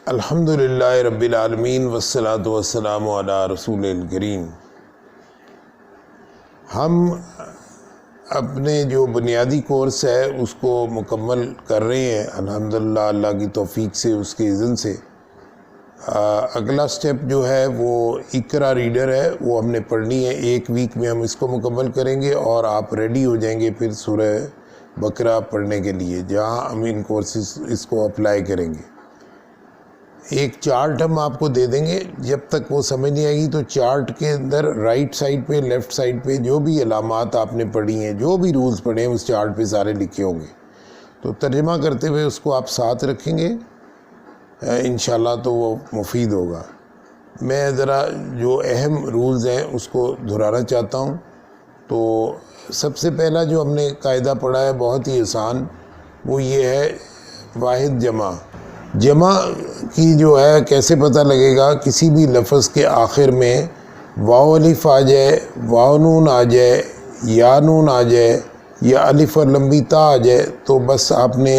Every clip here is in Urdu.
الحمدللہ رب العالمین والصلاة والسلام علی رسول الکریم۔ ہم اپنے جو بنیادی کورس ہے اس کو مکمل کر رہے ہیں الحمدللہ، اللہ کی توفیق سے، اس کے اذن سے۔ اگلا سٹیپ جو ہے وہ اقرا ریڈر ہے، وہ ہم نے پڑھنی ہے۔ 1 ویک میں ہم اس کو مکمل کریں گے اور آپ ریڈی ہو جائیں گے پھر سورہ بقرہ پڑھنے کے لیے، جہاں ہم ان کورسز اس کو اپلائی کریں گے۔ ایک چارٹ ہم آپ کو دے دیں گے، جب تک وہ سمجھ نہیں آئے گی تو چارٹ کے اندر رائٹ سائڈ پہ، لیفٹ سائڈ پہ جو بھی علامات آپ نے پڑھی ہیں، جو بھی رولز پڑھے ہیں، اس چارٹ پہ سارے لکھے ہوں گے۔ تو ترجمہ کرتے ہوئے اس کو آپ ساتھ رکھیں گے انشاءاللہ، تو وہ مفید ہوگا۔ میں ذرا جو اہم رولز ہیں اس کو دہرانا چاہتا ہوں۔ تو سب سے پہلا جو ہم نے قاعدہ پڑھا ہے بہت ہی آسان، وہ یہ ہے واحد جمع۔ جمع کی جو ہے کیسے پتہ لگے گا؟ کسی بھی لفظ کے آخر میں واو الف آ جائے، واو نون آ جائے، یا نون آ جائے، یا الف اور لمبی تا آ جائے، تو بس آپ نے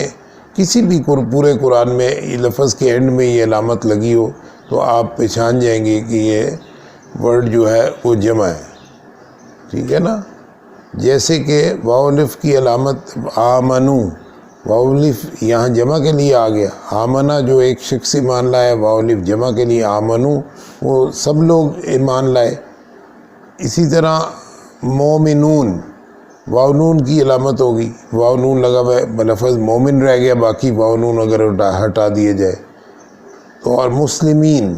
کسی بھی پورے قرآن میں یہ لفظ کے اینڈ میں یہ علامت لگی ہو تو آپ پہچان جائیں گے کہ یہ ورڈ جو ہے وہ جمع ہے، ٹھیک ہے نا؟ جیسے کہ واو الف کی علامت آمنو، واو الف یہاں جمع کے لیے آ گیا۔ آمنہ جو ایک شخص ایمان لائے، واو الف جمع کے لیے آمنو، وہ سب لوگ ایمان لائے۔ اسی طرح مومنون، واو نون کی علامت ہوگی، واو نون لگا ہوا ہے، لفظ مومن رہ گیا، باقی واو نون اگر ہٹا دیے جائے تو۔ اور مسلمین،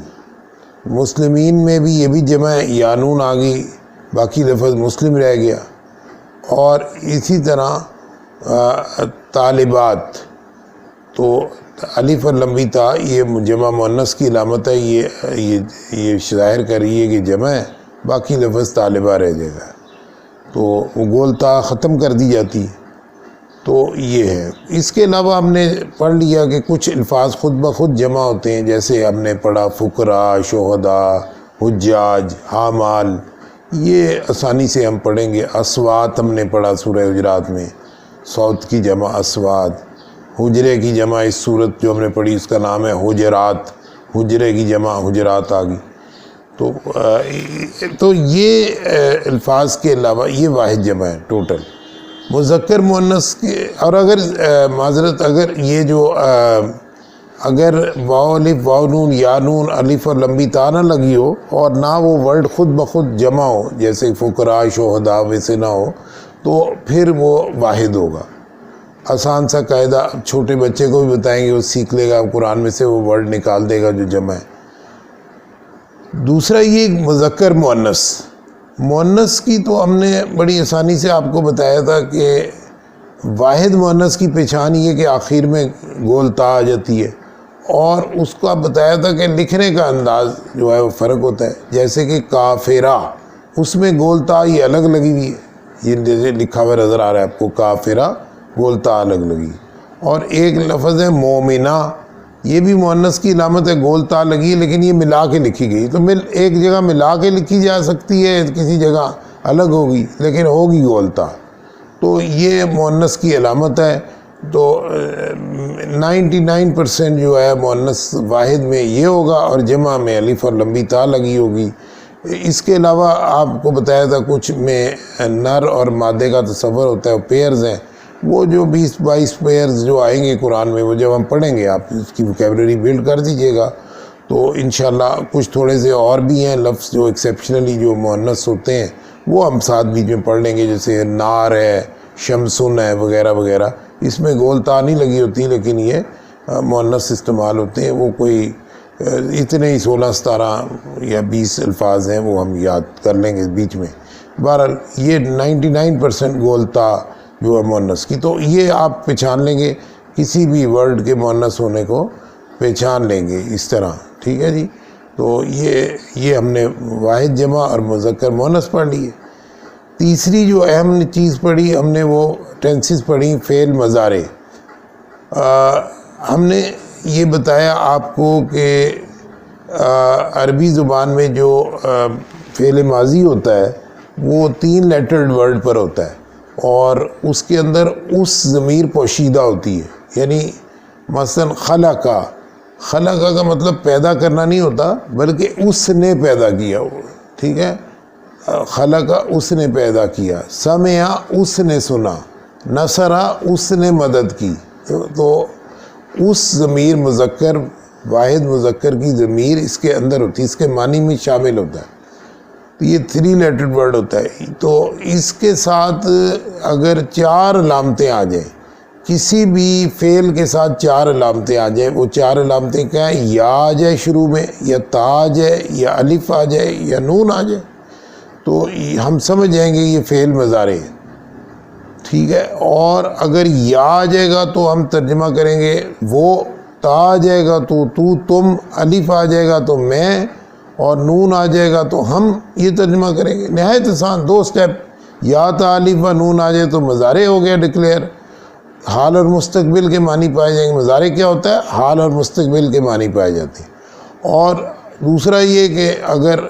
مسلمین میں بھی یہ بھی جمع ہے، یا نون آ گئی، باقی لفظ مسلم رہ گیا۔ اور اسی طرح طالبات، تو الف اور لمبی تا یہ جمع مؤنث کی علامت ہے، یہ ظاہر کر رہی ہے کہ جمع ہے، باقی لفظ طالبہ رہ جائے گا، تو وہ گول تا ختم کر دی جاتی ہے۔ تو یہ ہے۔ اس کے علاوہ ہم نے پڑھ لیا کہ کچھ الفاظ خود بخود جمع ہوتے ہیں، جیسے ہم نے پڑھا فقراء، شہداء، حجاج، حامال، یہ آسانی سے ہم پڑھیں گے۔ اصوات ہم نے پڑھا سورہ حجرات میں، صوت کی جمع اصوات۔ حجرے کی جمع اس صورت جو ہم نے پڑھی اس کا نام ہے حجرات، حجرے کی جمع حجرات آ گئی۔ تو یہ الفاظ کے علاوہ یہ واحد جمع ہے ٹوٹل۔ مذکر مؤنث کے، اور اگر معذرت، اگر یہ جو اگر واو الف، واو نون، یا نون، الف اور لمبی تا نہ لگی ہو اور نہ وہ ورڈ خود بخود جمع ہو، جیسے فقراء، شہداء ویسے نہ ہو، تو پھر وہ واحد ہوگا۔ آسان سا قاعدہ چھوٹے بچے کو بھی بتائیں گے، وہ سیکھ لے گا، قرآن میں سے وہ ورڈ نکال دے گا جو جمع ہے۔ دوسرا یہ مذکر مؤنث، مؤنث کی تو ہم نے بڑی آسانی سے آپ کو بتایا تھا کہ واحد مؤنث کی پہچان یہ کہ آخر میں گول تا آ جاتی ہے، اور اس کا بتایا تھا کہ لکھنے کا انداز جو ہے وہ فرق ہوتا ہے۔ جیسے کہ کافرہ، اس میں گول تا یہ الگ لگی ہوئی ہے، یہ جیسے لکھا ہوا نظر آ رہا ہے آپ کو، کافرہ گول تا الگ لگی۔ اور ایک لفظ ہے مومنہ، یہ بھی مؤنث کی علامت ہے، گول تا لگی ہے، لیکن یہ ملا کے لکھی گئی۔ تو ایک جگہ ملا کے لکھی جا سکتی ہے، کسی جگہ الگ ہوگی، لیکن ہوگی گول تا۔ تو یہ مؤنث کی علامت ہے۔ تو 99% جو ہے مؤنث واحد میں یہ ہوگا، اور جمع میں الف اور لمبی تا لگی ہوگی۔ اس کے علاوہ آپ کو بتایا تھا کچھ میں نر اور مادے کا تصور ہوتا ہے، پیئرز ہیں، وہ جو 20-22 پیئرز جو آئیں گے قرآن میں، وہ جب ہم پڑھیں گے آپ اس کی ووکیبلری بلڈ کر دیجئے گا، تو انشاءاللہ کچھ تھوڑے سے اور بھی ہیں لفظ جو ایکسیپشنلی جو مؤنث ہوتے ہیں، وہ ہم ساتھ بیچ میں پڑھ لیں گے، جیسے نار ہے، شمسن ہے، وغیرہ وغیرہ۔ اس میں گول تا نہیں لگی ہوتی، لیکن یہ مؤنث استعمال ہوتے ہیں۔ وہ کوئی اتنے ہی 16-17 یا 20 الفاظ ہیں، وہ ہم یاد کر لیں گے بیچ میں۔ بہرحال یہ 99% گول تا جو ہے مؤنث کی، تو یہ آپ پہچان لیں گے، کسی بھی ورڈ کے مؤنث ہونے کو پہچان لیں گے اس طرح، ٹھیک ہے جی؟ تو یہ ہم نے واحد جمع اور مذکر مؤنث پڑھ لی ہے۔ تیسری جو اہم چیز پڑھی ہم نے وہ ٹینسز پڑھی، فعل مضارع۔ ہم نے یہ بتایا آپ کو کہ عربی زبان میں جو فعل ماضی ہوتا ہے وہ 3 لیٹرڈ ورڈ پر ہوتا ہے، اور اس کے اندر اس ضمیر پوشیدہ ہوتی ہے، یعنی مثلا خلقہ، خلق کا مطلب پیدا کرنا نہیں ہوتا بلکہ اس نے پیدا کیا وہ، ٹھیک ہے. خلق اس نے پیدا کیا، سمع اس نے سنا، نصرہ اس نے مدد کی. تو اس ضمیر مذکر، واحد مذکر کی ضمیر اس کے اندر ہوتی ہے، اس کے معنی میں شامل ہوتا ہے. تو یہ 3 لیٹرڈ ورڈ ہوتا ہے. تو اس کے ساتھ اگر 4 علامتیں آ جائیں، کسی بھی فعل کے ساتھ 4 علامتیں آ جائیں، وہ 4 علامتیں کیا ہیں؟ یا آ جائے شروع میں، یا تا آ جائے، یا الف آ جائے، یا نون آ جائے، تو ہم سمجھ جائیں گے یہ فعل مضارع ہے، ٹھیک ہے. اور اگر یا آ جائے گا تو ہم ترجمہ کریں گے وہ، تا آ جائے گا تو تم، الف آ جائے گا تو میں، اور نون آ جائے گا تو ہم یہ ترجمہ کریں گے. نہایت آسان 2 سٹیپ. یا تا الف و نون آ جائے تو مضارع ہو گیا ڈکلیئر. حال اور مستقبل کے معنی پائے جائیں گے. مضارع کیا ہوتا ہے؟ حال اور مستقبل کے معنی پائے جاتے ہیں. اور دوسرا یہ کہ اگر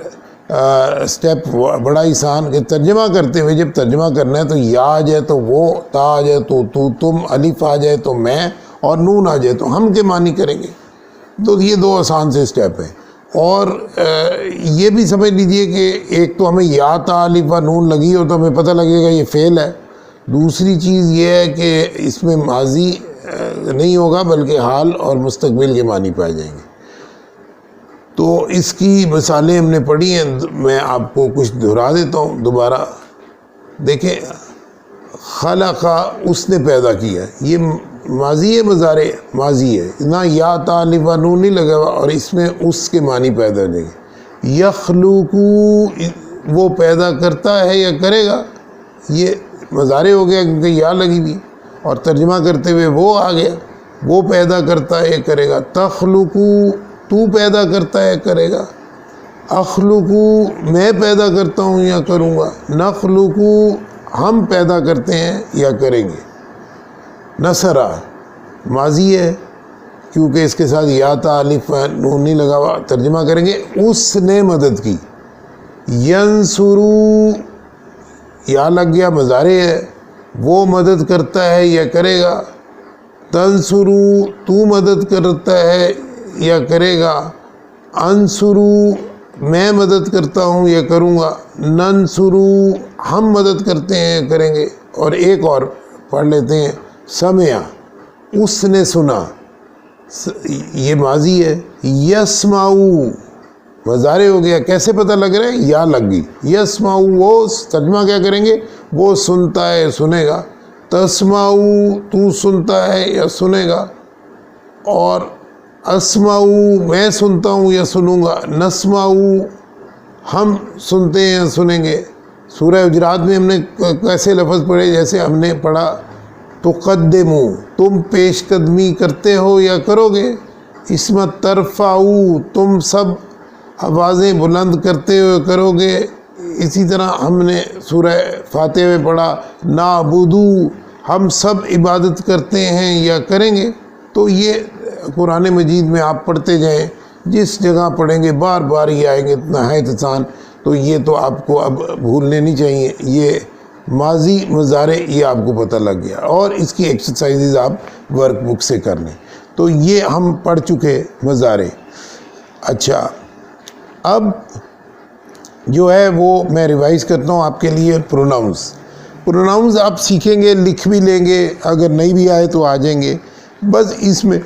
سٹیپ بڑا آسان کہ ترجمہ کرتے ہوئے جب ترجمہ کرنا ہے تو یا آ جائے تو وہ، تا آ جائے تو تم، الف آ جائے تو میں، اور نون آ جائے تو ہم کے معنی کریں گے. تو یہ 2 آسان سے سٹیپ ہیں. اور یہ بھی سمجھ لیجئے کہ ایک تو ہمیں یا تا الف و نون لگی ہو تو ہمیں پتہ لگے گا یہ فعل ہے. دوسری چیز یہ ہے کہ اس میں ماضی نہیں ہوگا بلکہ حال اور مستقبل کے معنی پائے جائیں گے. تو اس کی مثالیں ہم نے پڑھی ہیں، میں آپ کو کچھ دہرا دیتا ہوں دوبارہ. دیکھیں، خلق اس نے پیدا کیا، یہ ماضی ہے، مضارع ماضی ہے، نہ یا تا الف و نون نہیں لگا ہوا، اور اس میں اس کے معنی پیدا ہو جائیں گے. یخلقو وہ پیدا کرتا ہے یا کرے گا، یہ مضارع ہو گیا کیونکہ یا لگی ہوئی، اور ترجمہ کرتے ہوئے وہ آ گیا، وہ پیدا کرتا ہے کرے گا. تخلقو تو پیدا کرتا ہے کرے گا. اخلقو میں پیدا کرتا ہوں یا کروں گا. نخلقو ہم پیدا کرتے ہیں یا کریں گے. نصرہ ماضی ہے کیونکہ اس کے ساتھ یا تا الف نون نہیں لگا ہوا، ترجمہ کریں گے اس نے مدد کی. ینصرو یا لگ گیا، مضارع ہے، وہ مدد کرتا ہے یا کرے گا. تنصرو تو مدد کرتا ہے یا کرے گا. انصرو میں مدد کرتا ہوں یا کروں گا. ننصرو ہم مدد کرتے ہیں کریں گے. اور ایک اور پڑھ لیتے ہیں، سمع اس نے سنا، یہ ماضی ہے. یسمعو مضارع ہو گیا، کیسے پتہ لگ رہا ہے؟ یا لگ گئی. یسمعو وہ ترجمہ کیا کریں گے؟ وہ سنتا ہے سنے گا. تسمعو تو سنتا ہے یا سنے گا. اور اسمعو میں سنتا ہوں یا سنوں گا. نسمعو ہم سنتے ہیں یا سنیں گے. سورہ حجرات میں ہم نے کیسے لفظ پڑھے؟ جیسے ہم نے پڑھا تقدمو تم پیش قدمی کرتے ہو یا کرو گے. اسمت ترفعو تم سب آوازیں بلند کرتے ہو یا کرو گے. اسی طرح ہم نے سورہ فاتحہ میں پڑھا نعبدو ہم سب عبادت کرتے ہیں یا کریں گے. تو یہ قرآن مجید میں آپ پڑھتے جائیں، جس جگہ پڑھیں گے بار بار یہ آئیں گے، نہایت آسان. تو یہ تو آپ کو اب بھولنے نہیں چاہیے. یہ ماضی مضارع یہ آپ کو پتہ لگ گیا، اور اس کی ایکسرسائزز آپ ورک بک سے کر لیں. تو یہ ہم پڑھ چکے مضارع. اچھا، اب جو ہے وہ میں ریوائز کرتا ہوں آپ کے لیے. پروناؤنز آپ سیکھیں گے، لکھ بھی لیں گے، اگر نہیں بھی آئے تو آ جائیں گے. بس اس میں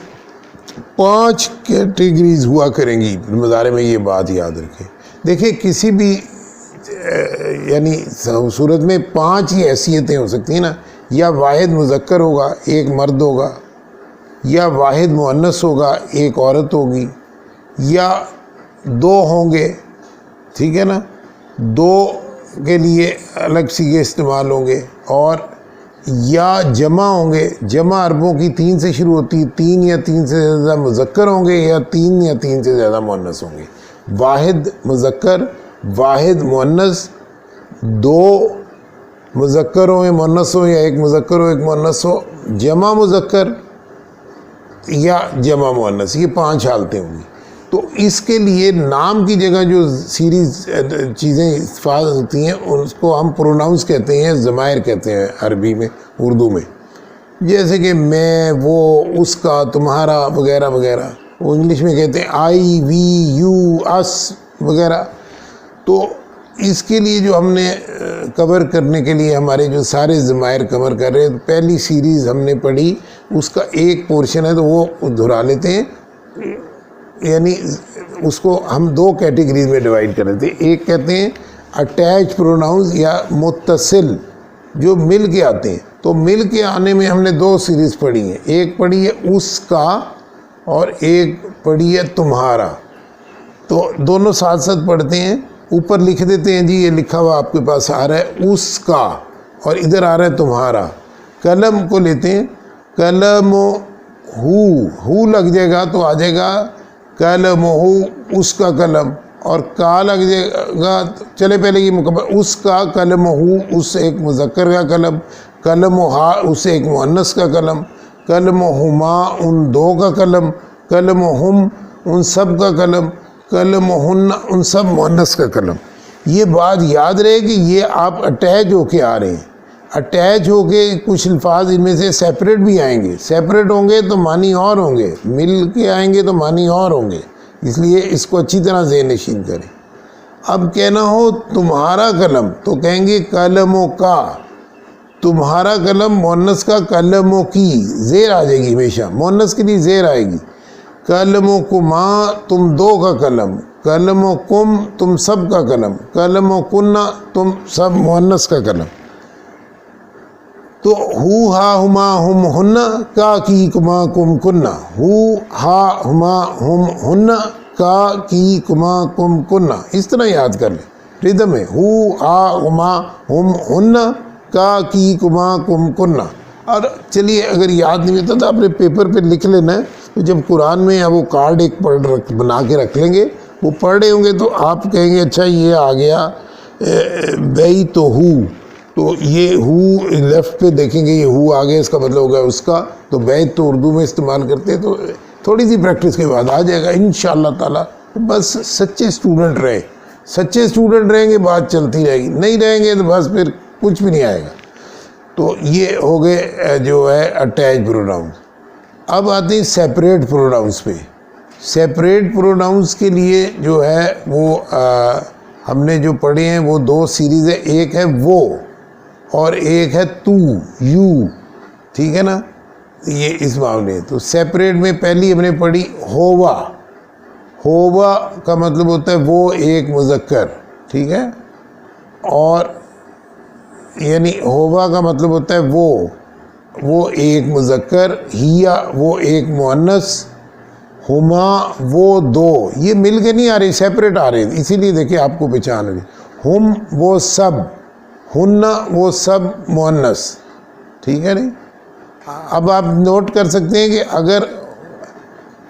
5 کیٹیگریز ہوا کریں گی مضارع میں، یہ بات یاد رکھیں. دیکھیں کسی بھی یعنی صورت میں 5 ہی حیثیتیں ہو سکتی ہیں نا. یا واحد مذکر ہوگا، ایک مرد ہوگا، یا واحد مؤنث ہوگا، ایک عورت ہوگی، یا 2 ہوں گے، ٹھیک ہے نا، 2 کے لیے الگ سیغے استعمال ہوں گے. اور یا جمع ہوں گے. جمع عربوں کی 3 سے شروع ہوتی ہے، 3 یا 3 سے زیادہ مذکر ہوں گے، یا 3 یا 3 سے زیادہ مؤنث ہوں گے. واحد مذکر، واحد مؤنث، 2 مذکر ہو یا مؤنث ہو، یا ایک مذکر ہو ایک مؤنث ہو، جمع مذکر یا جمع مؤنث، یہ 5 حالتیں ہوں گی. تو اس کے لیے نام کی جگہ جو سیریز چیزیں استفاد ہوتی ہیں اس کو ہم پروناؤنس کہتے ہیں، ضمائر کہتے ہیں عربی میں، اردو میں. جیسے کہ میں، وہ، اس کا، تمہارا وغیرہ وغیرہ. وہ انگلش میں کہتے ہیں آئی وی یو اس وغیرہ. تو اس کے لیے جو ہم نے کور کرنے کے لیے ہمارے جو سارے ضمائر کور کر رہے ہیں، پہلی سیریز ہم نے پڑھی، اس کا ایک پورشن ہے تو وہ دہرا لیتے ہیں. یعنی اس کو ہم دو کیٹیگریز میں ڈیوائڈ کر دیتے ہیں. ایک کہتے ہیں اٹیچ پروناؤنز یا متصل، جو مل کے آتے ہیں. تو مل کے آنے میں ہم نے دو سیریز پڑھی ہیں، ایک پڑھی ہے اس کا اور ایک پڑھی ہے تمہارا. تو دونوں ساتھ ساتھ پڑھتے ہیں. اوپر لکھ دیتے ہیں جی، یہ لکھا ہوا آپ کے پاس آ رہا ہے اس کا، اور ادھر آ رہا ہے تمہارا. قلم کو لیتے ہیں، قلم ہو لگ جائے گا تو آ جائے گا قلم ہو اس کا قلم، اور کا لگ جائے گا. چلے پہلے یہ مکمل، اس کا قلم ہو اس ایک مذکر کا قلم، قلم ہا اس ایک مؤنث کا قلم، قلم ہما ان دو کا قلم، قلم ہم ان سب کا قلم، قلم ہن ان سب مؤنث کا قلم. یہ بات یاد رہے کہ یہ آپ اٹیچ ہو کے آ رہے ہیں. اٹیچ ہو کے کچھ الفاظ ان میں سے سیپریٹ بھی آئیں گے، سیپریٹ ہوں گے تو معنی اور ہوں گے، مل کے آئیں گے تو معنی اور ہوں گے. اس لیے اس کو اچھی طرح ذہن نشین کریں. اب کہنا ہو تمہارا قلم تو کہیں گے قلموں کا. تمہارا قلم مؤنث کا، قلموں کی زیر آ جائے گی، ہمیشہ مؤنث کے لیے زیر آئے گی. قلموں کما تم دو کا قلم، قلموں کم تم سب کا قلم، قلموں کننا تم سب مؤنث کا قلم. تو ہو ہا ہما ہم ہننا کا کی کما کم کننا، ہو ہا ہما ہم ہننا کا کی کما کم کننا. اس طرح یاد کر لیں ردم ہے، ہو ہا ہما ہم ہننا کا کی کما کم کننا. اور چلیے اگر یاد نہیں ہوتا تو آپ نے پیپر پہ لکھ لینا ہے. تو جب قرآن میں وہ کارڈ ایک بنا کے رکھ لیں گے، وہ پڑھ رہے ہوں گے تو آپ کہیں گے اچھا یہ آ گیا بیت ہو، تو یہ ہو لیفٹ پہ دیکھیں گے، یہ ہو آ گیا، اس کا مطلب ہوگا اس کا. تو بیت تو اردو میں استعمال کرتے ہیں. تو تھوڑی سی پریکٹس کے بعد آ جائے گا انشاءاللہ تعالیٰ. بس سچے اسٹوڈنٹ رہیں، سچے اسٹوڈنٹ رہیں گے بات چلتی رہے گی، نہیں رہیں گے تو بس پھر کچھ بھی نہیں آئے گا. تو یہ ہو گئے جو ہے اٹیچ پروناؤنس. اب آتے ہیں سیپریٹ پروناؤنس پہ. سیپریٹ پروناؤنس کے لیے جو ہے وہ ہم نے جو پڑھے ہیں وہ دو سیریز ہے. ایک ہے وہ اور ایک ہے تو، یو، ٹھیک ہے نا. یہ اس معاملے. تو سیپریٹ میں پہلی ہم نے پڑھی ہوا. ہوا کا مطلب ہوتا ہے وہ ایک مذکر، ٹھیک ہے. اور یعنی ہوا کا مطلب ہوتا ہے وہ ایک مذکر، ہیا وہ ایک مؤنث، ہما وہ دو. یہ مل کے نہیں آ رہے، سیپریٹ آ رہے ہیں. اسی لیے دیکھیں آپ کو پہچان رہی. ہم وہ سب، ہننا وہ سب مؤنث، ٹھیک ہے نہیں. اب آپ نوٹ کر سکتے ہیں کہ اگر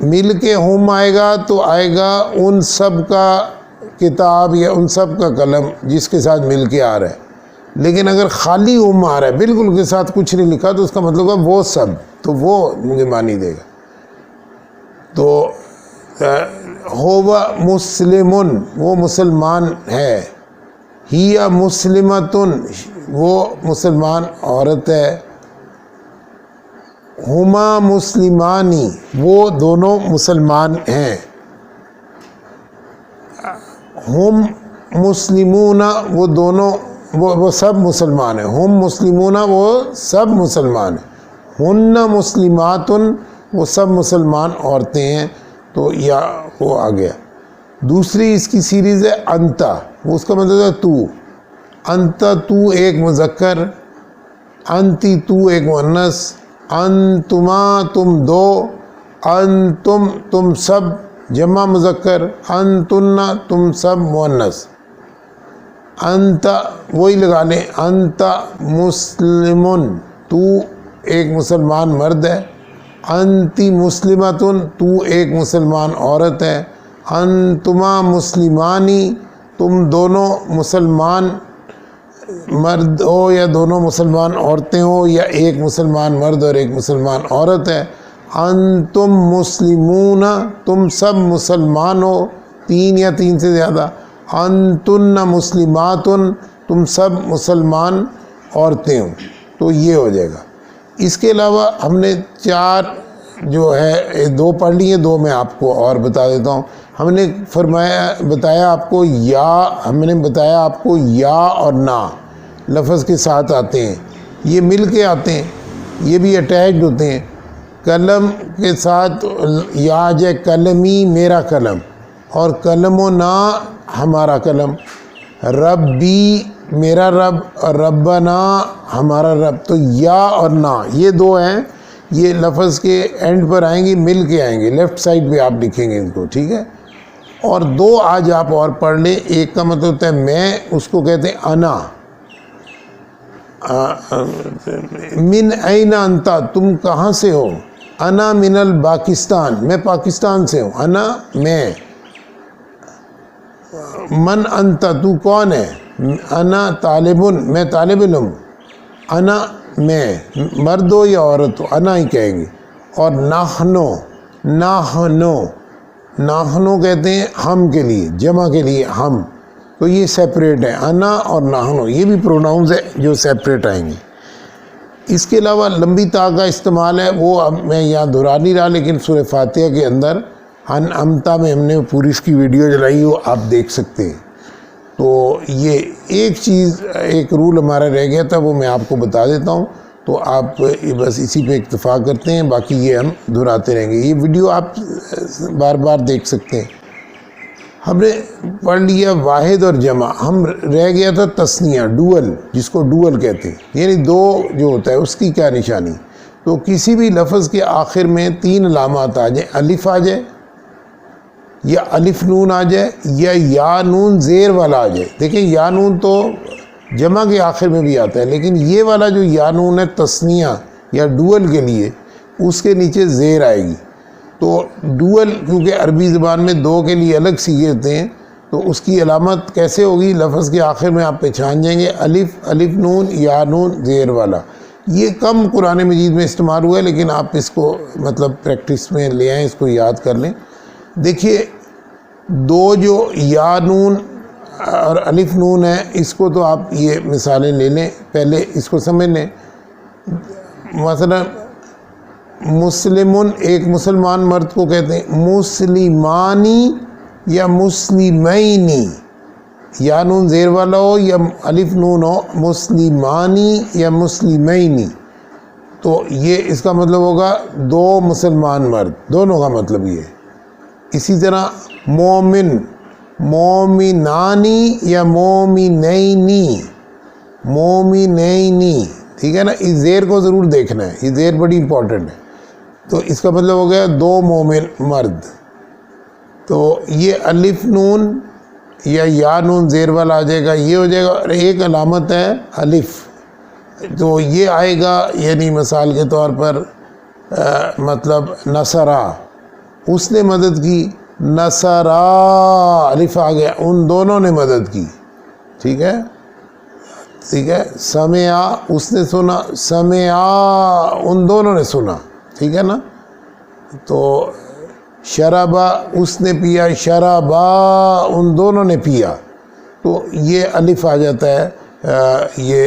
مل کے ہم آئے گا تو آئے گا ان سب کا کتاب یا ان سب کا قلم جس کے ساتھ مل کے آ رہا ہے. لیکن اگر خالی ہم آ رہا ہے، بالکل کے ساتھ کچھ نہیں لکھا، تو اس کا مطلب ہے وہ سب، تو وہ مجھے معنی دے گا. تو ہوا مسلمن وہ مسلمان ہے، ہیا مسلمتن وہ مسلمان عورت ہے، ہما مسلمانی وہ دونوں مسلمان ہیں، ہم مسلمون وہ دونوں وہ سب مسلمان ہیں، ہم مسلمون وہ سب مسلمان ہیں، ہن مسلماتن وہ سب مسلمان عورتیں ہیں. تو یا وہ آ گیا. دوسری اس کی سیریز ہے انتا، وہ اس کا مطلب ہے تو. انتا تو ایک مذکر، انتی تو ایک مؤنث، انتما تم دو، انتم تم سب جمع مذکر، انتن تم سب مؤنث. انتا وہی لگا لیں، انتا مسلمن تو ایک مسلمان مرد ہے، انتی مسلمتن تو ایک مسلمان عورت ہے، انتما مسلمانی تم دونوں مسلمان مرد ہو یا دونوں مسلمان عورتیں ہو یا ایک مسلمان مرد اور ایک مسلمان عورت ہے، انتم مسلمون تم سب مسلمان ہو، تین یا تین سے زیادہ، انتن مسلماتن تم سب مسلمان عورتیں ہوں. تو یہ ہو جائے گا. اس کے علاوہ ہم نے چار جو ہے 2 پڑھ لیے، 2 میں آپ کو اور بتا دیتا ہوں۔ ہم نے بتایا آپ کو یا اور نا لفظ کے ساتھ آتے ہیں، یہ مل کے آتے ہیں، یہ بھی اٹیچڈ ہوتے ہیں۔ قلم کے ساتھ یا آ جائے قلمی میرا قلم، اور قلم و نا ہمارا قلم، ربی میرا رب اور ربنا ہمارا رب۔ تو یا اور نا یہ 2 ہیں، یہ لفظ کے اینڈ پر آئیں گے، مل کے آئیں گے، لیفٹ سائڈ پہ آپ لکھیں گے ان کو، ٹھیک ہے۔ اور 2 آج آپ اور پڑھ لیں۔ ایک کا مطلب ہوتا ہے میں، اس کو کہتے ہیں انا۔ من این انتا، تم کہاں سے ہو؟ انا من الپاکستان، میں پاکستان سے ہوں، انا میں۔ من انتا، تو کون ہے؟ انا طالبن، میں طالب علم۔ انا میں، مرد ہو یا عورت ہو انا ہی کہیں گے۔ اور ناہنو کہتے ہیں ہم کے لیے، جمع کے لیے ہم، تو یہ سیپریٹ ہے، انا اور ناہنو، یہ بھی پروناؤنز ہے جو سیپریٹ آئیں گے۔ اس کے علاوہ لمبی تا کا استعمال ہے، وہ اب میں یہاں دہرا نہیں رہا، لیکن سورہ فاتحہ کے اندر امتا میں ہم نے پوری اس کی ویڈیو چلائی، وہ آپ دیکھ سکتے ہیں۔ تو یہ ایک چیز، ایک رول ہمارا رہ گیا تھا، وہ میں آپ کو بتا دیتا ہوں، تو آپ بس اسی پہ اکتفا کرتے ہیں، باقی یہ ہم دہراتے رہیں گے۔ یہ ویڈیو آپ بار بار دیکھ سکتے ہیں۔ ہم نے پڑھ لیا واحد اور جمع، ہم رہ گیا تھا تثنیہ، ڈوئل، جس کو ڈوئل کہتے ہیں، یعنی 2 جو ہوتا ہے اس کی کیا نشانی۔ تو کسی بھی لفظ کے آخر میں 3 علامات آ جائیں، الف آ جائے یا الف نون آ جائے یا نون زیر والا آ جائے۔ دیکھیں یا نون تو جمع کے آخر میں بھی آتا ہے، لیکن یہ والا جو یا نون ہے تثنیہ یا ڈوئل کے لیے، اس کے نیچے زیر آئے گی۔ تو ڈوئل کیونکہ عربی زبان میں 2 کے لیے الگ سیغے ہوتے ہیں، تو اس کی علامت کیسے ہوگی؟ لفظ کے آخر میں آپ پہچان جائیں گے، الف نون یا نون زیر والا۔ یہ کم قرآن مجید میں استعمال ہوا ہے، لیکن آپ اس کو مطلب پریکٹس میں لے آئیں، اس کو یاد کر لیں۔ دیکھیے 2 جو یا نون اور الف نون ہے، اس کو تو آپ یہ مثالیں لے لیں، پہلے اس کو سمجھ لیں۔ مثلا مسلمن، ایک مسلمان مرد کو کہتے ہیں، مسلمانی یا مسلمینی، یا نون زیر والا ہو یا الف نون ہو، مسلمانی یا مسلمینی، تو یہ اس کا مطلب ہوگا 2 مسلمان مرد، دونوں کا مطلب یہ ہے۔ اسی طرح مومن، مومنانی یا مومنینی، ٹھیک ہے نا۔ اس زیر کو ضرور دیکھنا ہے، یہ زیر بڑی امپورٹنٹ ہے۔ تو اس کا مطلب ہو گیا 2 مومن مرد۔ تو یہ الف نون یا نون زیر والا آ جائے گا، یہ ہو جائے گا۔ اور ایک علامت ہے الف، تو یہ آئے گا، یعنی مثال کے طور پر مطلب نصرہ، اس نے مدد کی، نصرہ الف آ گیا، ان دونوں نے مدد کی، ٹھیک ہے۔ سمعا، اس نے سنا، سمعا ان دونوں نے سنا، ٹھیک ہے نا۔ تو شربا، اس نے پیا، شربا ان دونوں نے پیا، تو یہ الف آ جاتا ہے یہ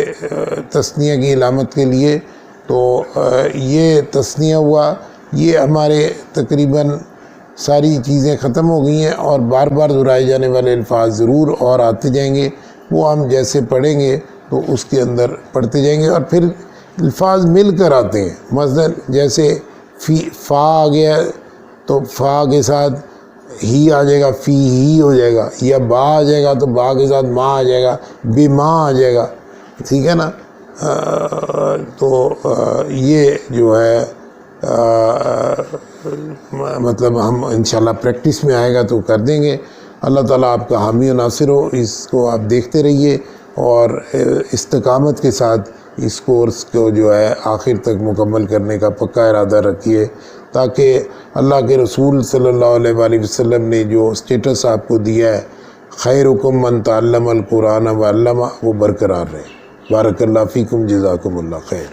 تثنیہ کی علامت کے لیے۔ تو یہ تثنیہ ہوا۔ یہ ہمارے تقریباً ساری چیزیں ختم ہو گئی ہیں، اور بار بار دہرائے جانے والے الفاظ ضرور اور آتے جائیں گے، وہ ہم جیسے پڑھیں گے تو اس کے اندر پڑھتے جائیں گے، اور پھر الفاظ مل کر آتے ہیں۔ مثلا جیسے فا آ گیا تو فا کے ساتھ ہی آ جائے گا، فی ہی ہو جائے گا، یا با آ جائے گا تو با کے ساتھ ماں آ جائے گا، بما آ جائے گا، ٹھیک ہے نا۔ تو یہ جو ہے مطلب ہم انشاءاللہ پریکٹس میں آئے گا تو کر دیں گے۔ اللہ تعالیٰ آپ کا حامی و ناصر ہو۔ اس کو آپ دیکھتے رہیے اور استقامت کے ساتھ اس کورس کو جو ہے آخر تک مکمل کرنے کا پکا ارادہ رکھیے، تاکہ اللہ کے رسول صلی اللہ علیہ وآلہ وسلم نے جو اسٹیٹس آپ کو دیا ہے، خیرکم من تعلم القرآن و علمہ، وہ برقرار رہے۔ بارک اللہ فیکم، جزاکم اللہ خیر۔